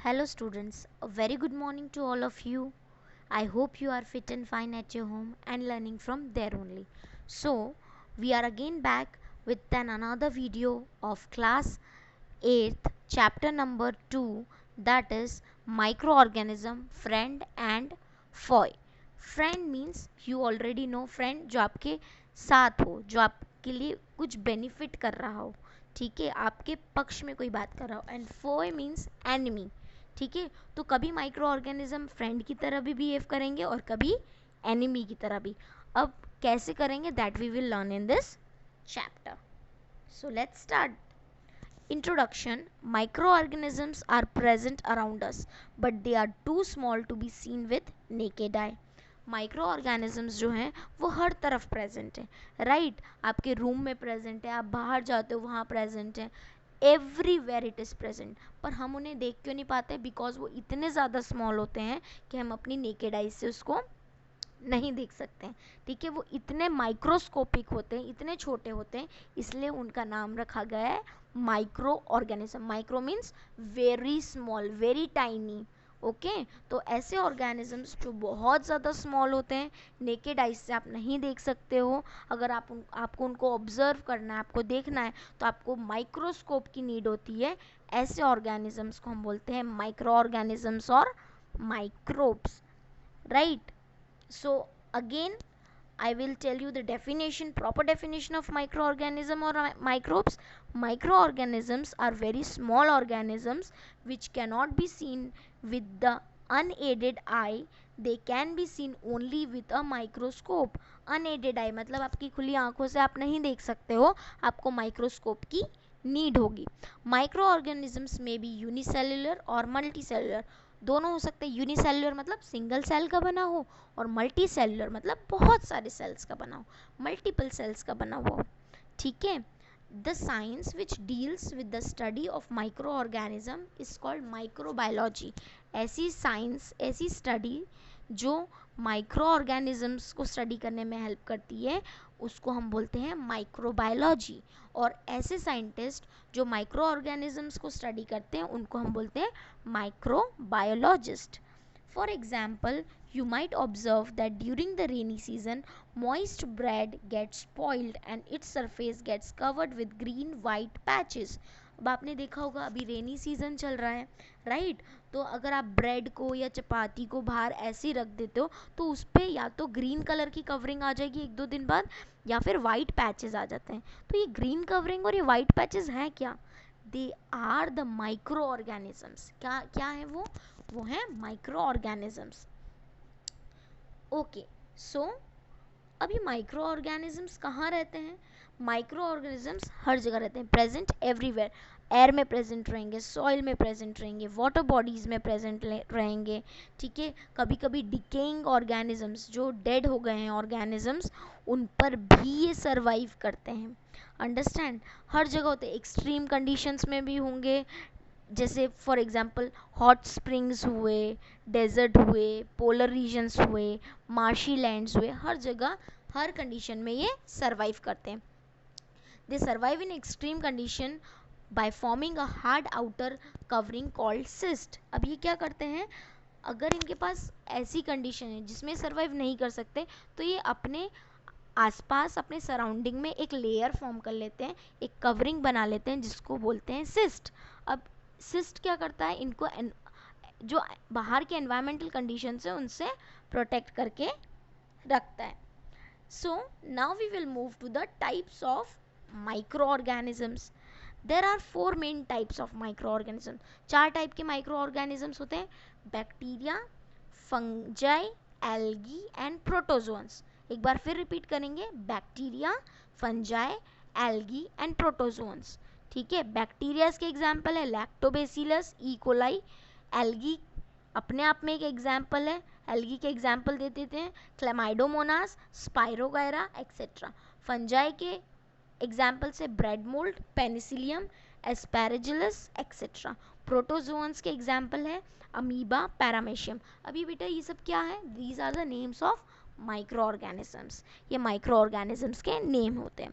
Hello students, a very good morning to all of you. I hope you are fit and fine at your home and learning from there only. So, we are again back with another video of class 8th chapter number 2, that is microorganism friend and foe. Friend means you already know friend, जो आपके साथ हो, जो आपके लिए कुछ benefit कर रहा हो, ठीक है, आपके पक्ष में कोई बात कर रहा हो. And foe means enemy. ठीक है, तो कभी माइक्रो ऑर्गेनिज्म फ्रेंड की तरह भी बिहेव करेंगे और कभी एनिमी की तरह भी. अब कैसे करेंगे that we will learn in this chapter. So let's start. Introduction. Microorganisms are present around us, but they are too small to be seen with naked eye. Micro organisms जो हैं वो हर तरफ प्रेजेंट है, राइट. आपके room में present है, आप बाहर जाते हो वहाँ प्रेजेंट है, एवरीवेयर इट इज़ प्रेजेंट. पर हम उन्हें देख क्यों नहीं पाते? बिकॉज वो इतने ज़्यादा स्मॉल होते हैं कि हम अपनी नेकेड आई से उसको नहीं देख सकते हैं. ठीक है, वो इतने माइक्रोस्कोपिक होते हैं, इतने छोटे होते हैं, इसलिए उनका नाम रखा गया है micro organism. Micro means very small, very tiny. Okay, तो ऐसे ऑर्गेनिजम्स जो बहुत ज़्यादा स्मॉल होते हैं, नेकेड आइज से आप नहीं देख सकते हो. अगर आपको उनको ऑब्जर्व करना है, आपको देखना है, तो आपको माइक्रोस्कोप की नीड होती है. ऐसे ऑर्गेनिजम्स को हम बोलते हैं माइक्रो ऑर्गेनिजम्स और microbes, right. So again I will tell you the definition, proper definition of microorganism or microbes. Microorganisms are very small organisms which cannot be seen with the unaided eye. They can be seen only with a microscope. Unaided eye मतलब आपकी खुली आंखों से आप नहीं देख सकते हो, आपको माइक्रोस्कोप की नीड होगी. Microorganisms may be unicellular और multicellular. दोनों हो सकते हैं. यूनिसेलुलर मतलब सिंगल सेल का बना हो, और मल्टी सेलुलर मतलब बहुत सारे सेल्स का बना हो, मल्टीपल सेल्स का बना हुआ हो. ठीक है. The science which deals with the study of micro organism is called microbiology. ऐसी साइंस, ऐसी स्टडी जो माइक्रो ऑर्गेनिजम्स को स्टडी करने में हेल्प करती है, उसको हम बोलते हैं माइक्रोबायोलॉजी. और ऐसे साइंटिस्ट जो माइक्रो ऑर्गेनिजम्स को स्टडी करते हैं उनको हम बोलते हैं microbiologist. For example, you might observe that during the rainy season, moist bread gets spoiled and its surface gets covered with green white patches. अब आपने देखा होगा अभी रेनी सीजन चल रहा है, राइट. तो अगर आप ब्रेड को या चपाती को बाहर ऐसे ही रख देते हो तो उस पर या तो ग्रीन कलर की कवरिंग आ जाएगी एक दो दिन बाद, या फिर वाइट पैचेस आ जाते हैं. तो ये ग्रीन कवरिंग और ये वाइट पैचेस हैं क्या? They are the microorganisms. क्या क्या है वो हैं माइक्रो ऑर्गेनिजम्स. ओके, सो अभी माइक्रो ऑर्गेनिजम्स कहाँ रहते हैं? माइक्रो ऑर्गेनिजम्स हर जगह रहते हैं, प्रेजेंट एवरीवेयर. एयर में प्रेजेंट रहेंगे, सॉइल में प्रेजेंट रहेंगे, वाटर बॉडीज़ में प्रेजेंट रहेंगे. ठीक है, कभी कभी डिकेइंग ऑर्गेनिजम्स, जो डेड हो गए हैं ऑर्गेनिजम्स, उन पर भी ये सर्वाइव करते हैं. अंडरस्टैंड? हर जगह होते हैं. एक्सट्रीम कंडीशंस में भी होंगे, जैसे फॉर एग्जांपल हॉट स्प्रिंग्स हुए, डेजर्ट हुए, पोलर रीजन्स हुए, मार्शी लैंड्स हुए, हर जगह हर कंडीशन में ये सर्वाइव करते हैं. दे survive in extreme condition by forming a hard outer covering called cyst. अब ये क्या करते हैं? अगर इनके पास ऐसी कंडीशन है जिसमें सर्वाइव नहीं कर सकते, तो ये अपने आसपास, अपने सराउंडिंग में एक लेयर फॉर्म कर लेते हैं, एक कवरिंग बना लेते हैं जिसको बोलते हैं सिस्ट. अब सिस्ट क्या करता है? इनको जो बाहर के एनवायरमेंटल कंडीशन है उनसे प्रोटेक्ट करके रखता है. So now we will move to the types of micro organisms. There are 4 main types of microorganism. 4 type के माइक्रो ऑर्गेनिजम्स होते हैं: bacteria, fungi, algae and protozoans. एक बार फिर रिपीट करेंगे: bacteria, fungi, algae and protozoans. ठीक है, bacteria के एग्जाम्पल है लैक्टोबैसिलस, ई कोलाई. एल्गी अपने आप में एक एग्जाम्पल है. एल्गी के एग्जाम्पल दे देते हैं: क्लेमाइडोमोनास, स्पाइरोगायरा एक्सेट्रा. फंजाई के एग्जाम्पल से bread mould, Penicillium, Aspergillus etcetera. Protozoans के एग्जाम्पल है अमीबा, पैरामेशियम. अभी बेटा ये सब क्या है? These are the names of micro organisms. ये माइक्रो ऑर्गेनिजम्स के नेम होते हैं.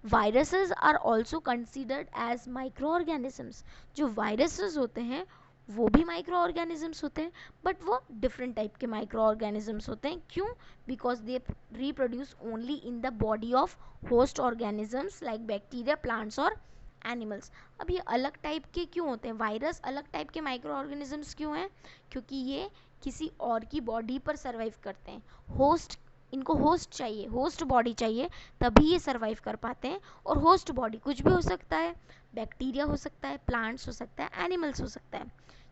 Viruses are also considered as micro organisms. जो वायरसेस होते हैं वो भी माइक्रो ऑर्गेनिजम्स होते हैं, बट वो डिफरेंट टाइप के माइक्रो ऑर्गेनिजम्स होते हैं. क्यों? Because they reproduce only in the body of host organisms like bacteria, plants और एनिमल्स. अब ये अलग टाइप के क्यों होते हैं? वायरस अलग टाइप के माइक्रो ऑर्गेनिजम्स क्यों हैं? क्योंकि ये किसी और की बॉडी पर सर्वाइव करते हैं. होस्ट, इनको होस्ट चाहिए, होस्ट बॉडी चाहिए, तभी ये सर्वाइव कर पाते हैं. और होस्ट बॉडी कुछ भी हो सकता है, बैक्टीरिया हो सकता है, प्लांट्स हो सकता है, एनिमल्स हो सकता है.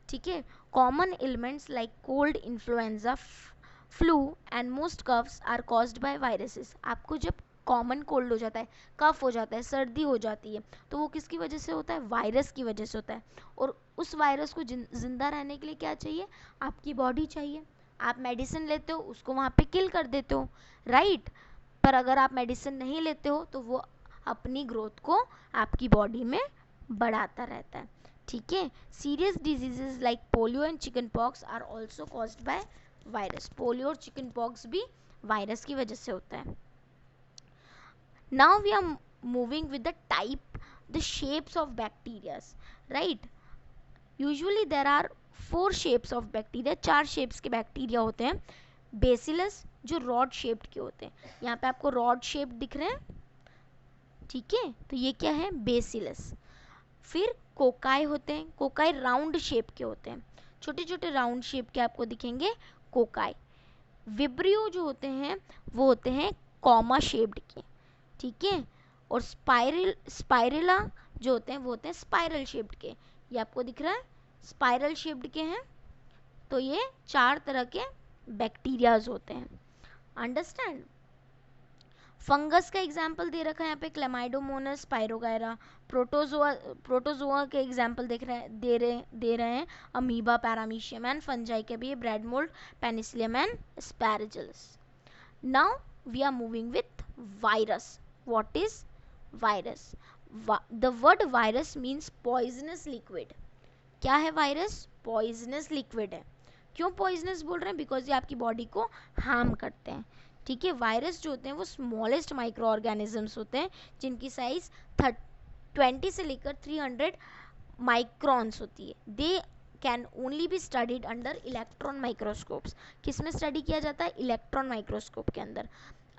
ठीक है. Common elements like cold, influenza, flu and most coughs are caused by viruses. आपको जब कॉमन कोल्ड हो जाता है, कफ हो जाता है, सर्दी हो जाती है, तो वो किसकी वजह से होता है? वायरस की वजह से होता है. और उस वायरस को जिंदा रहने के लिए क्या चाहिए? आपकी बॉडी चाहिए. आप मेडिसिन लेते हो, उसको वहाँ पे किल कर देते हो, राइट. पर अगर आप मेडिसिन नहीं लेते हो तो वो अपनी ग्रोथ को आपकी बॉडी में बढ़ाता रहता है. ठीक है. Serious diseases like polio and chicken pox are also caused by virus. Polio और चिकन पॉक्स भी वायरस की वजह से होता है. Now we are moving with the type, the shapes of bacteria, right? Usually there are 4 shapes of bacteria. 4 shapes के bacteria होते हैं. बेसिलस जो रॉड शेप्ड के होते हैं, यहाँ पे आपको रॉड शेप दिख रहे हैं, ठीक है, तो ये क्या है? बेसिलस. फिर कोकाई होते हैं. कोकाई राउंड शेप के होते हैं, छोटे छोटे राउंड शेप के आपको दिखेंगे कोकाई. विब्रियो जो होते हैं वो होते हैं कॉमा शेप्ड के, ठीक है. और स्पाइरला जो होते हैं वो होते हैं स्पाइरल शेप्ड के. ये आपको दिख रहा है स्पाइरल शेप्ड के हैं. तो ये 4 तरह के बैक्टीरियाज होते हैं. अंडरस्टैंड. फंगस का एग्जाम्पल दे रखा है यहाँ पे, क्लेमाइडोमोनास, पायरोगायरा. प्रोटोजोआ के एग्जाम्पल दे रहे हैं अमीबा, पैरामीशियम. एंड फंजाई के भी bread mould, penicillium and asparagus. Now we are moving with virus. What is virus? The word virus means poisonous liquid. क्या है वायरस? पॉइजनस लिक्विड है. क्यों पॉइजनस बोल रहे हैं? बिकॉज ये आपकी बॉडी को हार्म करते हैं. ठीक है. वायरस जो होते हैं वो स्मॉलेस्ट माइक्रो ऑर्गेनिजम्स होते हैं जिनकी साइज 20 से लेकर 300 माइक्रॉन्स होती है. They can only be studied under electron microscopes. किस में स्टडी किया जाता है? इलेक्ट्रॉन माइक्रोस्कोप के अंदर.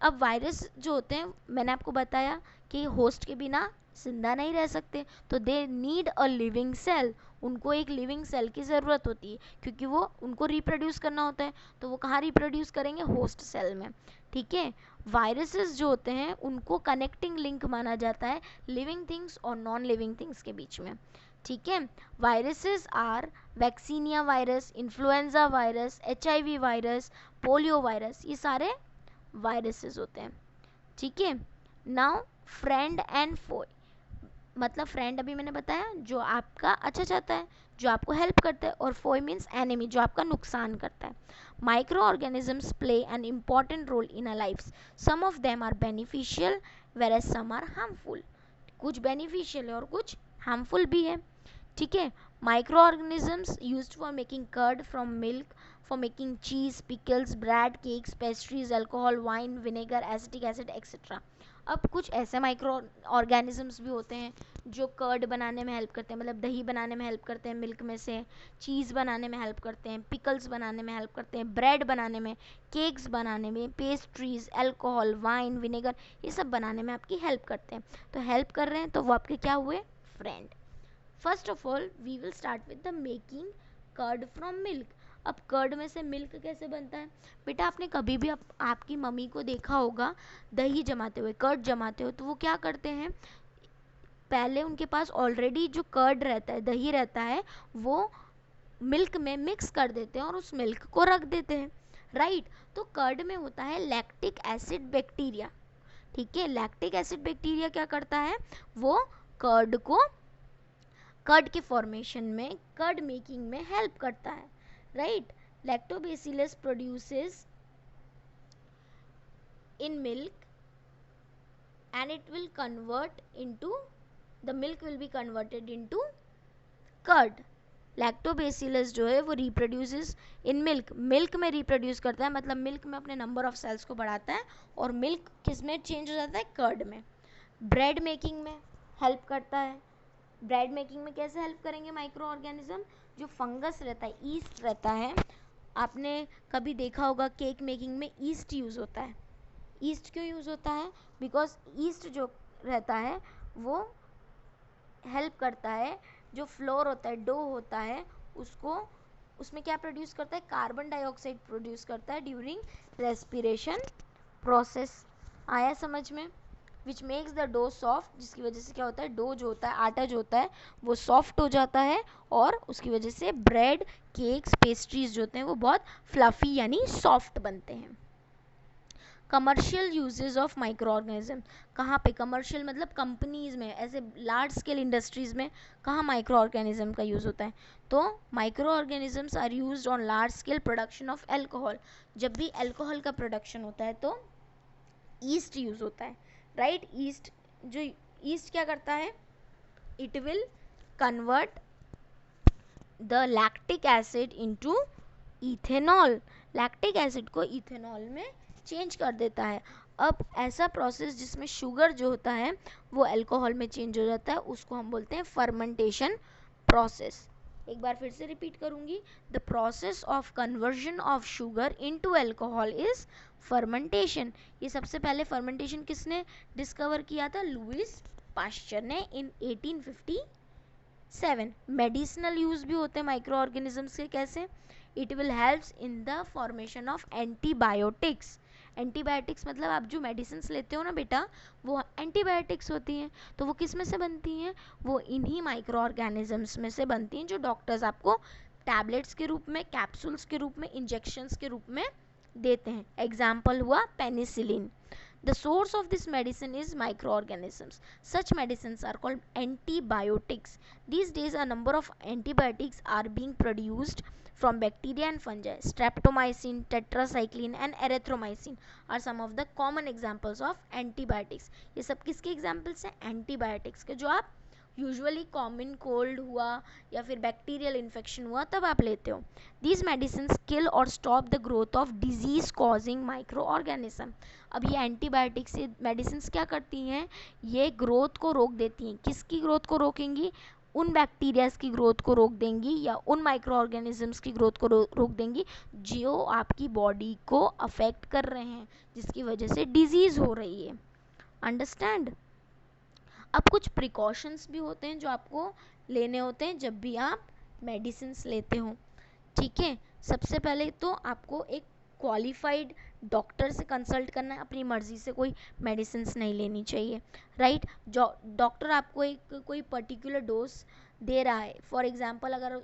अब वायरस जो होते हैं, मैंने आपको बताया कि होस्ट के बिना जिंदा नहीं रह सकते, तो they need a living cell. उनको एक लिविंग सेल की ज़रूरत होती है, क्योंकि वो उनको रिप्रोड्यूस करना होता है. तो वो कहाँ रिप्रोड्यूस करेंगे? होस्ट सेल में. ठीक है. वायरसेस जो होते हैं उनको कनेक्टिंग लिंक माना जाता है लिविंग थिंग्स और नॉन लिविंग थिंग्स के बीच में. ठीक है. Viruses are vaccinia virus, influenza virus, HIV virus, polio virus. ये सारे वायरसेस होते हैं. ठीक है. Now friend and foe. मतलब फ्रेंड अभी मैंने बताया जो आपका अच्छा चाहता है, जो आपको हेल्प करता है, और फोय मीन्स एनिमी जो आपका नुकसान करता है. Microorganisms play an important role in a life. Some of them are beneficial whereas some are harmful. कुछ बेनिफिशियल है और कुछ हार्मफुल भी है. ठीक है. Microorganisms used for making curd from milk, for making cheese, pickles, bread, cakes, pastries, alcohol, wine, vinegar, acetic acid, etc. अब कुछ ऐसे माइक्रो ऑर्गेनिजम्स भी होते हैं जो कर्ड बनाने में हेल्प करते हैं, मतलब दही बनाने में हेल्प करते हैं मिल्क में से, चीज़ बनाने में हेल्प करते हैं, पिकल्स बनाने में हेल्प करते हैं, ब्रेड बनाने में, केक्स बनाने में, पेस्ट्रीज, अल्कोहल, वाइन, विनेगर, ये सब बनाने में आपकी हेल्प करते हैं. तो हेल्प कर रहे हैं तो वो आपके क्या हुए? Friend. First of all we will start with the making curd from milk. अब कर्ड में से मिल्क कैसे बनता है? बेटा आपने कभी भी आपकी मम्मी को देखा होगा दही जमाते हुए, कर्ड जमाते हुए, तो वो क्या करते हैं? पहले उनके पास ऑलरेडी जो कर्ड रहता है, दही रहता है, वो मिल्क में मिक्स कर देते हैं और उस मिल्क को रख देते हैं, राइट. तो कर्ड में होता है लैक्टिक एसिड बैक्टीरिया. ठीक है. लैक्टिक एसिड बैक्टीरिया क्या करता है? वो कर्ड को, कर्ड के फॉर्मेशन में, कर्ड मेकिंग में हेल्प करता है, right. Lactobacillus produces in milk and it will convert into, the milk will be converted into curd. Lactobacillus जो है वो रिप्रोड्यूसेस इन मिल्क. मिल्क में रिप्रोड्यूस करता है, मतलब मिल्क में अपने नंबर ऑफ सेल्स को बढ़ाता है, और मिल्क किस में चेंज हो जाता है? कर्ड में. ब्रेड मेकिंग में हेल्प करता है, ब्रेड मेकिंग में कैसे हेल्प करेंगे माइक्रो ऑर्गेनिज्म? जो फंगस रहता है, ईस्ट रहता है, आपने कभी देखा होगा केक मेकिंग में ईस्ट यूज़ होता है। ईस्ट क्यों यूज़ होता है? बिकॉज ईस्ट जो रहता है वो हेल्प करता है, जो फ्लोर होता है, डो होता है, उसको, उसमें क्या प्रोड्यूस करता है? कार्बन डाइऑक्साइड प्रोड्यूस करता है ड्यूरिंग रेस्पिरेशन प्रोसेस। आया समझ में? Which makes the dough soft, जिसकी वजह से क्या होता है, डो जो होता है, आटा जो होता है वो सॉफ्ट हो जाता है, और उसकी वजह से ब्रेड, केक्स, पेस्ट्रीज जो होते हैं वो बहुत फ्लफी यानी सॉफ्ट बनते हैं। Commercial uses of micro organism, कहाँ पे कमर्शियल मतलब कंपनीज में, ऐसे लार्ज स्केल इंडस्ट्रीज में कहाँ माइक्रो ऑर्गेनिज्म का यूज़ होता है? तो microorganisms are used on large scale production of alcohol. जब भी एल्कोहल का प्रोडक्शन होता है तो ईस्ट यूज़ होता है, राइट? ईस्ट, जो ईस्ट क्या करता है, it will convert the lactic acid into ethanol. Lactic acid को इथेनॉल में चेंज कर देता है। अब ऐसा प्रोसेस जिसमें शुगर जो होता है वो अल्कोहल में चेंज हो जाता है, उसको हम बोलते हैं फर्मेंटेशन प्रोसेस। एक बार फिर से रिपीट करूंगी, the process of conversion of sugar into alcohol is fermentation. ये सबसे पहले फर्मेंटेशन किसने डिस्कवर किया था? लुइस पास्चर ने इन 1857। मेडिसिनल यूज भी होते हैं माइक्रो ऑर्गेनिजम्स के, कैसे? It will helps in the formation of antibiotics. Antibiotics मतलब आप जो मेडिसिन लेते हो ना बेटा, वो एंटीबायोटिक्स होती हैं। तो वो किस में से बनती हैं? वो इन्हीं माइक्रो ऑर्गेनिजम्स में से बनती हैं, जो डॉक्टर्स आपको टैबलेट्स के रूप में, कैप्सूल्स के रूप में, इंजेक्शंस के रूप में देते हैं। एग्जाम्पल हुआ penicillin. The source of this medicine is microorganisms. Such medicines are called antibiotics. These days, a number of antibiotics are being produced from bacteria and fungi. Streptomycin, tetracycline, and erythromycin are some of the common examples of antibiotics. ये सब किसके examples हैं? Antibiotics के, जो आप usually common cold हुआ या फिर बैक्टीरियल इन्फेक्शन हुआ तब आप लेते हो। दीज मेडिसिन किल और stop the growth of disease causing micro organism. अब ये एंटीबायोटिक्स, ये मेडिसिन क्या करती हैं? ये ग्रोथ को रोक देती हैं। किसकी ग्रोथ को रोकेंगी? उन बैक्टीरियाज की ग्रोथ को रोक देंगी, या उन माइक्रो ऑर्गेनिजम्स की ग्रोथ को रोक देंगी जो आपकी बॉडी को अफेक्ट कर रहे हैं, जिसकी वजह से डिजीज हो रही है। अंडरस्टैंड? अब कुछ प्रिकॉशंस भी होते हैं जो आपको लेने होते हैं जब भी आप मेडिसिन लेते हो, ठीक है? सबसे पहले तो आपको एक क्वालिफाइड डॉक्टर से कंसल्ट करना है, अपनी मर्जी से कोई मेडिसिन नहीं लेनी चाहिए, राइट? जो डॉक्टर आपको एक कोई पर्टिकुलर डोज दे रहा है, फॉर एग्जांपल अगर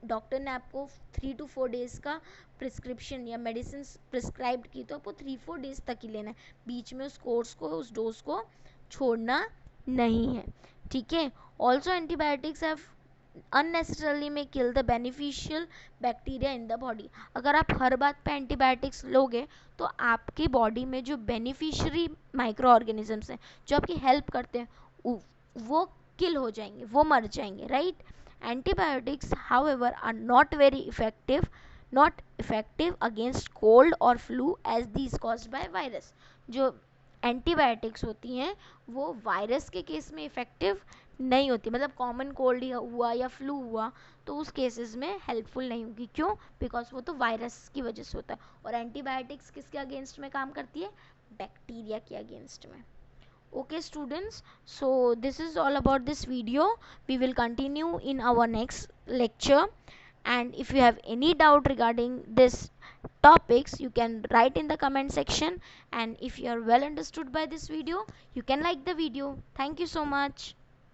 डॉक्टर ने आपको 3 to 4 डेज़ का प्रिस्क्रिप्शन या मेडिसिन प्रिस्क्राइब की, तो आपको 3-4 डेज़ तक ही लेना है, बीच में उस कोर्स को, उस डोज को छोड़ना नहीं है, ठीक है? ऑल्सो एंटीबायोटिक्स हैव अननेसेसरली में kill the beneficial bacteria in the body. अगर आप हर बात पे एंटीबायोटिक्स लोगे तो आपकी बॉडी में जो बेनिफिशियरी माइक्रो ऑर्गेनिजम्स हैं, जो आपकी हेल्प करते हैं, वो किल हो जाएंगे, वो मर जाएंगे, right? Antibiotics however are not effective against cold और flu as these caused by virus. जो एंटीबायोटिक्स होती हैं वो वायरस के केस में इफ़ेक्टिव नहीं होती, मतलब कॉमन कोल्ड हुआ या फ्लू हुआ तो उस केसेस में हेल्पफुल नहीं होगी। क्यों? बिकॉज वो तो वायरस की वजह से होता है, और एंटीबायोटिक्स किसके अगेंस्ट में काम करती है? बैक्टीरिया के अगेंस्ट में। Okay students, so this is all about this video. We will continue in our next lecture, and if you have any doubt regarding this topics, you can write in the comment section, and if you are well understood by this video, you can like the video. Thank you so much.